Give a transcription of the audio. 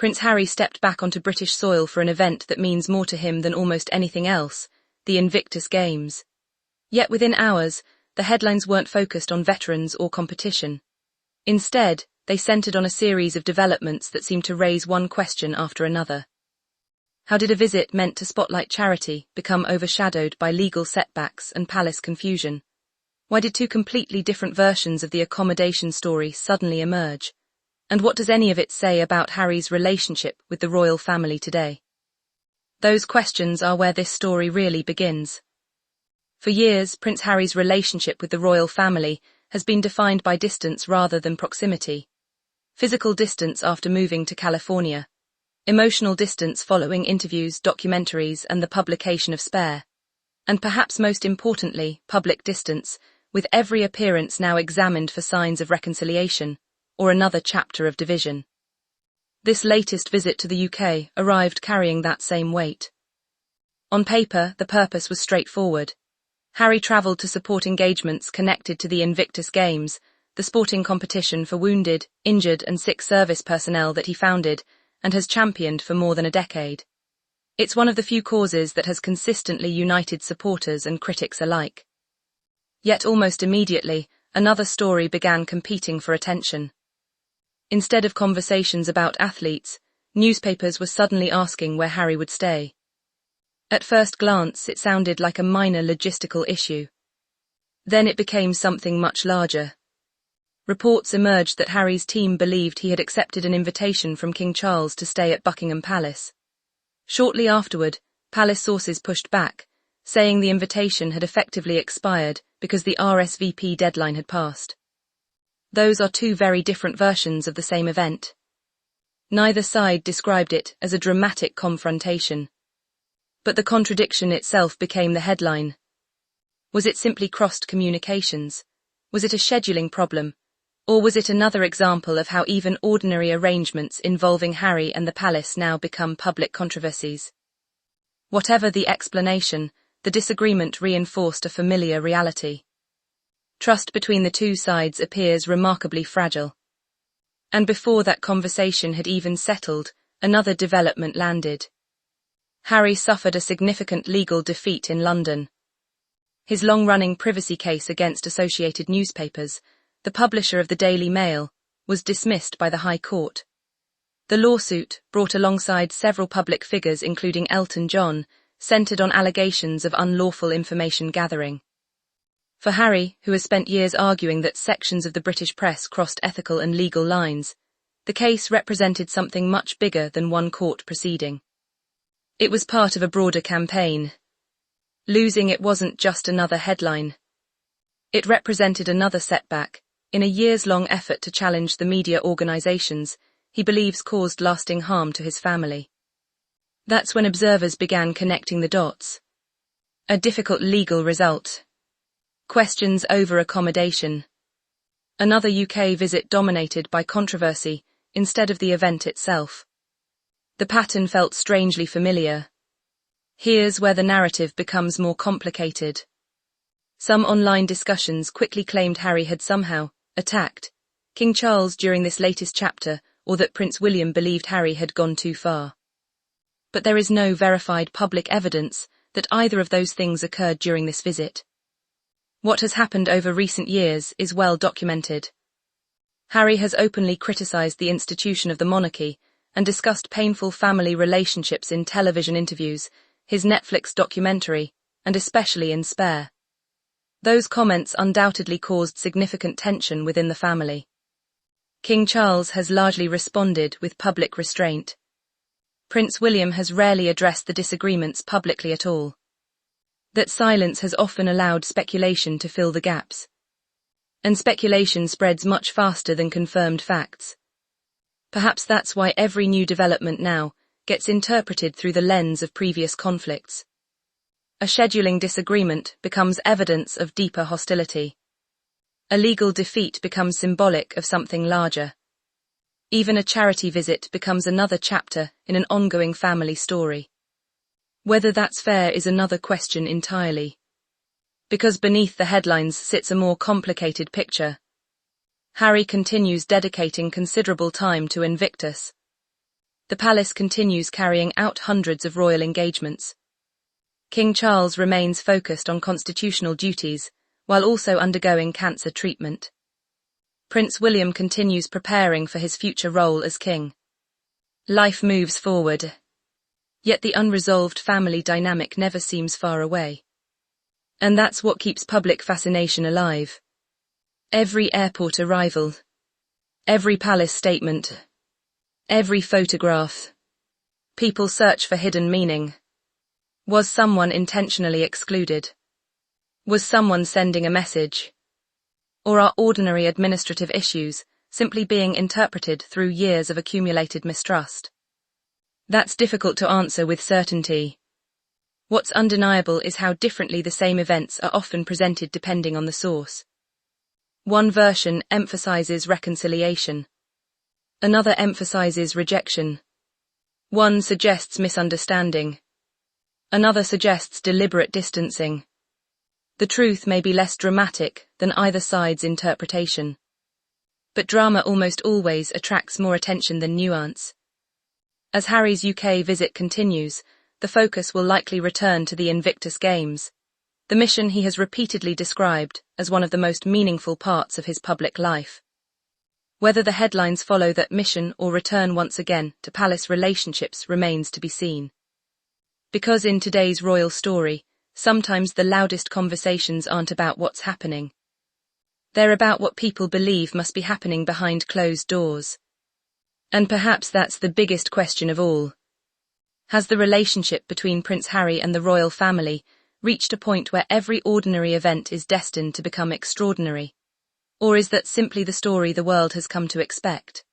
Prince Harry stepped back onto British soil for an event that means more to him than almost anything else, the Invictus Games. Yet within hours, the headlines weren't focused on veterans or competition. Instead, they centered on a series of developments that seemed to raise one question after another. How did a visit meant to spotlight charity become overshadowed by legal setbacks and palace confusion? Why did two completely different versions of the accommodation story suddenly emerge? And what does any of it say about Harry's relationship with the royal family today? Those questions are where this story really begins. For years, Prince Harry's relationship with the royal family has been defined by distance rather than proximity. Physical distance after moving to California. Emotional distance following interviews, documentaries, and the publication of Spare. And perhaps most importantly, public distance, with every appearance now examined for signs of reconciliation, or another chapter of division. This latest visit to the UK arrived carrying that same weight. On paper, the purpose was straightforward. Harry travelled to support engagements connected to the Invictus Games, the sporting competition for wounded, injured and sick service personnel that he founded and has championed for more than a decade. It's one of the few causes that has consistently united supporters and critics alike. Yet almost immediately, another story began competing for attention. Instead of conversations about athletes, newspapers were suddenly asking where Harry would stay. At first glance, it sounded like a minor logistical issue. Then it became something much larger. Reports emerged that Harry's team believed he had accepted an invitation from King Charles to stay at Buckingham Palace. Shortly afterward, palace sources pushed back, saying the invitation had effectively expired because the RSVP deadline had passed. Those are two very different versions of the same event. Neither side described it as a dramatic confrontation. But the contradiction itself became the headline. Was it simply crossed communications? Was it a scheduling problem? Or was it another example of how even ordinary arrangements involving Harry and the palace now become public controversies? Whatever the explanation, the disagreement reinforced a familiar reality. Trust between the two sides appears remarkably fragile. And before that conversation had even settled, another development landed. Harry suffered a significant legal defeat in London. His long-running privacy case against Associated Newspapers, the publisher of the Daily Mail, was dismissed by the High Court. The lawsuit, brought alongside several public figures including Elton John, centered on allegations of unlawful information gathering. For Harry, who has spent years arguing that sections of the British press crossed ethical and legal lines, the case represented something much bigger than one court proceeding. It was part of a broader campaign. Losing it wasn't just another headline. It represented another setback, in a years-long effort to challenge the media organisations he believes caused lasting harm to his family. That's when observers began connecting the dots. A difficult legal result. Questions over accommodation. Another UK visit dominated by controversy instead of the event itself. The pattern felt strangely familiar. Here's where the narrative becomes more complicated. Some online discussions quickly claimed Harry had somehow attacked King Charles during this latest chapter, or that Prince William believed Harry had gone too far. But there is no verified public evidence that either of those things occurred during this visit. What has happened over recent years is well documented. Harry has openly criticised the institution of the monarchy and discussed painful family relationships in television interviews, his Netflix documentary, and especially in Spare. Those comments undoubtedly caused significant tension within the family. King Charles has largely responded with public restraint. Prince William has rarely addressed the disagreements publicly at all. That silence has often allowed speculation to fill the gaps. And speculation spreads much faster than confirmed facts. Perhaps that's why every new development now gets interpreted through the lens of previous conflicts. A scheduling disagreement becomes evidence of deeper hostility. A legal defeat becomes symbolic of something larger. Even a charity visit becomes another chapter in an ongoing family story. Whether that's fair is another question entirely. Because beneath the headlines sits a more complicated picture. Harry continues dedicating considerable time to Invictus. The the palace continues carrying out hundreds of royal engagements. King Charles remains focused on constitutional duties, while also undergoing cancer treatment. Prince William continues preparing for his future role as king. Life moves forward. Yet the unresolved family dynamic never seems far away. And that's what keeps public fascination alive. Every airport arrival, every palace statement, every photograph. People search for hidden meaning. Was someone intentionally excluded? Was someone sending a message? Or are ordinary administrative issues simply being interpreted through years of accumulated mistrust? That's difficult to answer with certainty. What's undeniable is how differently the same events are often presented depending on the source. One version emphasizes reconciliation. Another emphasizes rejection. One suggests misunderstanding. Another suggests deliberate distancing. The truth may be less dramatic than either side's interpretation. But drama almost always attracts more attention than nuance. As Harry's UK visit continues, the focus will likely return to the Invictus Games, the mission he has repeatedly described as one of the most meaningful parts of his public life. Whether the headlines follow that mission or return once again to palace relationships remains to be seen. Because in today's royal story, sometimes the loudest conversations aren't about what's happening. They're about what people believe must be happening behind closed doors. And perhaps that's the biggest question of all. Has the relationship between Prince Harry and the royal family reached a point where every ordinary event is destined to become extraordinary? Or is that simply the story the world has come to expect?